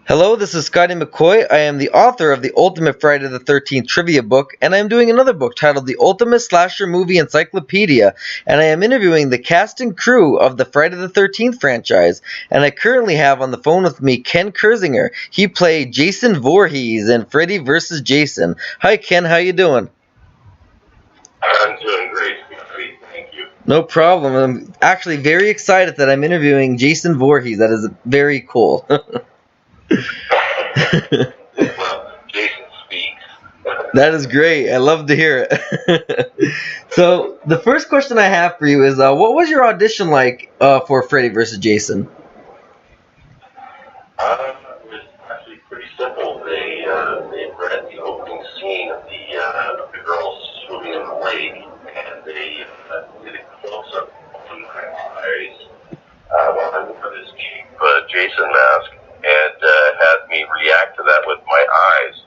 Hello, this is Scotty McCoy. I am the author of the Ultimate Friday the 13th trivia book, and I am doing another book titled The Ultimate Slasher Movie Encyclopedia, and I am interviewing the cast and crew of the Friday the 13th franchise, and I currently have on the phone with me Ken Kirzinger. He played Jason Voorhees in Freddy vs. Jason. Hi Ken, how you doing? I'm doing great, Scotty. Thank you. No problem. I'm actually very excited that I'm interviewing Jason Voorhees. That is very cool. Well, Jason speaks. That is great. I love to hear it. So the first question I have for you is, what was your audition like for Freddy vs. Jason? It was actually pretty simple. They read the opening scene of the girls swimming in the lake, and they did a close-up on my eyes while I wore this cheap Jason mask, and had me react to that with my eyes,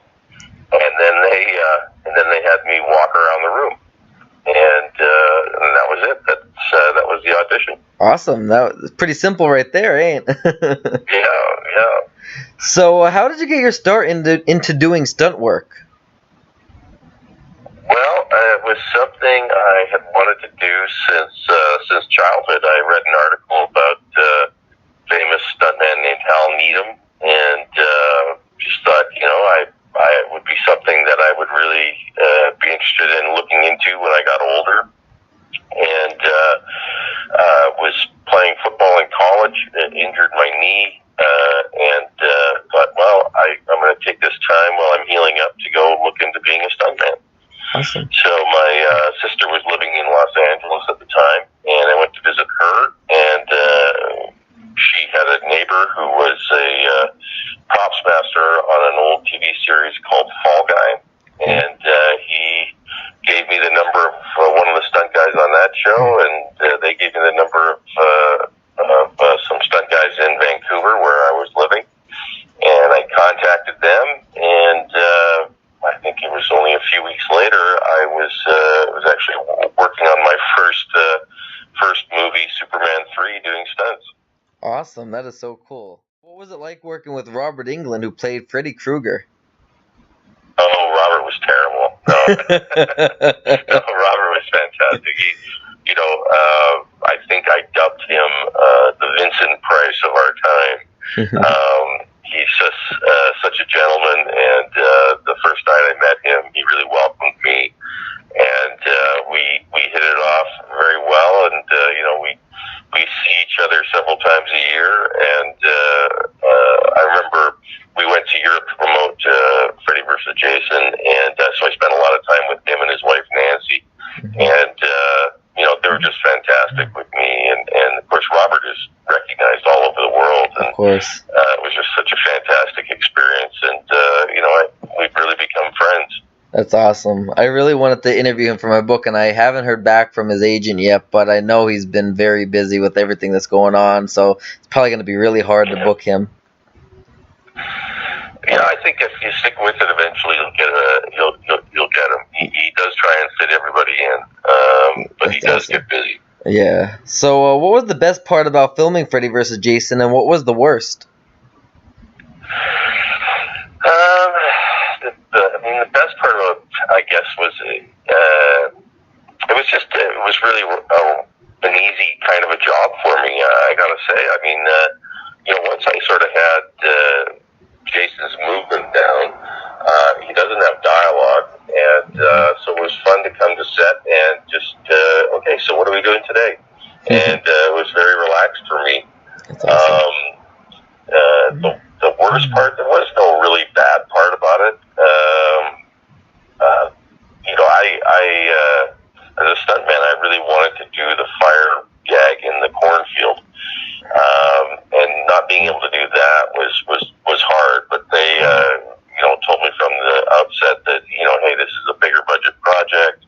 and then they had me walk around the room, and that was it. That was the audition. Awesome. That was pretty simple right there, ain't? Yeah. So how did you get your start into doing stunt work? Well, it was something I had wanted to do since childhood. I read an article about a famous stuntman named Hal Needham, and just thought, it would be something that I would really be interested in looking into when I got older. And was playing football in college, injured my knee, and thought, well, I'm going to take this time while I'm healing up to go look into being a stuntman. Awesome. So my sister was living in Los Angeles at the time, and I went to visit her, and she had a neighbor who was a props master on an old TV series called Fall Guy, and he gave me the number of one of the stunt guys on that show, and they gave me the number of some stunt guys in Vancouver where I was living, and I contacted them, and I think it was only a few weeks later I was actually working on my first movie, Superman 3, doing stunts. Awesome. That is so cool. What was it like working with Robert Englund, who played Freddy Krueger? Oh, Robert was terrible. No, no, Robert was fantastic. I think I dubbed him the Vincent Price of our time. He's just such a gentleman, and the first night I met him, he really welcomed me, and we hit it off very well, and we see each other several times a year, and I remember we went to Europe to promote Freddy vs. Jason, and so I spent a lot of time with him and his wife Nancy, and they were just fantastic with me, and of course Robert is recognized all over the world, and Of course. it was just such a fantastic experience, and we've really become friends. That's awesome. I really wanted to interview him for my book, and I haven't heard back from his agent yet, but I know he's been very busy with everything that's going on, so it's probably going to be really hard to book him. Yeah, I think if you stick with it, eventually you'll get him. He does try and fit everybody in, but That's he does awesome. get busy. Yeah. So what was the best part about filming Freddy vs. Jason, and what was the worst? The best part of it, I guess, was it was really an easy kind of a job for me. I gotta say, once I sort of had Jason's movement down, he doesn't have dialogue, and so it was fun to come to set and just okay, so what are we doing today? And it was very relaxed for me. That's awesome. The worst part, there was no really bad part about it. I as a stuntman, I really wanted to do the fire gag in the cornfield, and not being able to do that was hard. But they, told me from the outset that hey, this is a bigger budget project.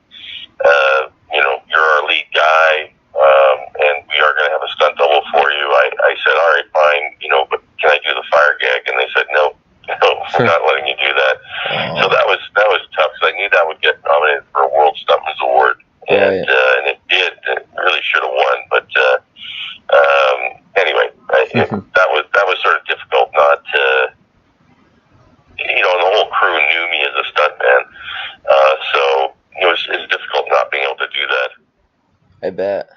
You're our lead guy, and we are going to have a stunt double for you. I said, all right, fine, but can I do the fire gag? And they said, no, we're not letting you do that. So that was tough, because I knew that would get nominated for a World Stuntman's Award, and it did. It really should have won, but anyway, that was sort of difficult not to bet.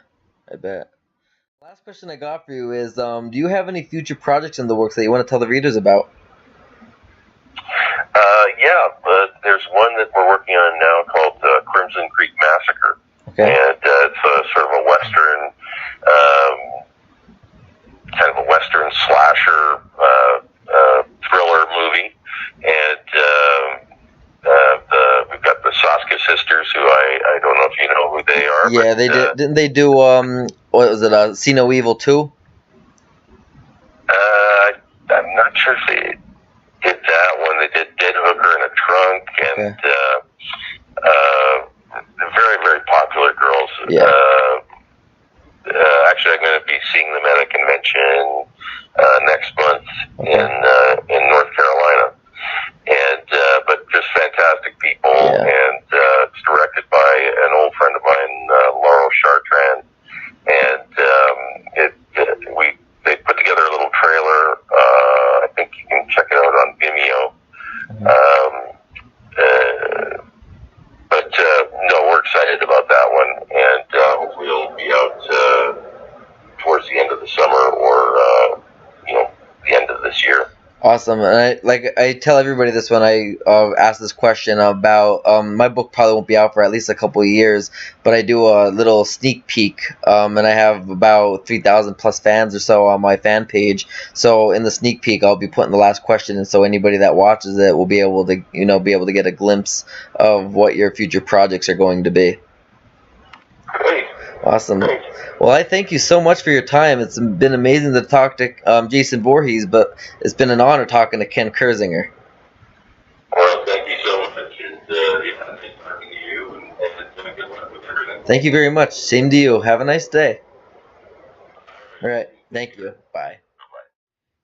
Last question I got for you is, do you have any future projects in the works that you want to tell the readers about? Yeah, but there's one that we're working on now called Crimson Creek Massacre. Okay. And it's a sort of a Western, kind of a Western slasher thriller movie. And we've got the Saska sisters, who I don't know if you know who they are. Yeah, but, they did. Didn't they do what was it? See No Evil 2? I'm not sure if they did that one. They did Dead Hooker in a Trunk, and very, very popular girls. Yeah. Actually, I'm going to be seeing them at a convention next month in North Carolina, and but just fantastic people. Yeah. And it's directed by an old friend of mine, Laurel Chartrand, and they put together a little trailer. I think you can check it out on Vimeo. But no, we're excited about that one, and hopefully it'll be out towards the end of the summer, or the end of this year. Awesome. And I tell everybody this when I ask this question about my book probably won't be out for at least a couple of years, but I do a little sneak peek, and I have about 3,000 plus fans or so on my fan page. So in the sneak peek, I'll be putting the last question, and so anybody that watches it will be able to get a glimpse of what your future projects are going to be. Great. Awesome. Great. Well, I thank you so much for your time. It's been amazing to talk to Jason Voorhees, but it's been an honor talking to Ken Kirzinger. Well, thank you so much, and nice talking to you, and good luck with everything. Thank you very much. Same to you. Have a nice day. All right. Thank you. Bye.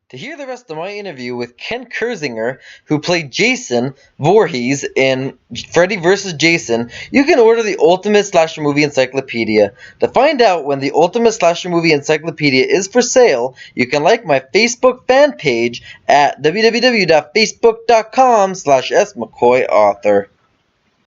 To hear the rest of my interview with Ken Kirzinger, who played Jason Voorhees in Freddy vs. Jason, you can order the Ultimate Slasher Movie Encyclopedia. To find out when the Ultimate Slasher Movie Encyclopedia is for sale, you can like my Facebook fan page at www.facebook.com/smccoyauthor.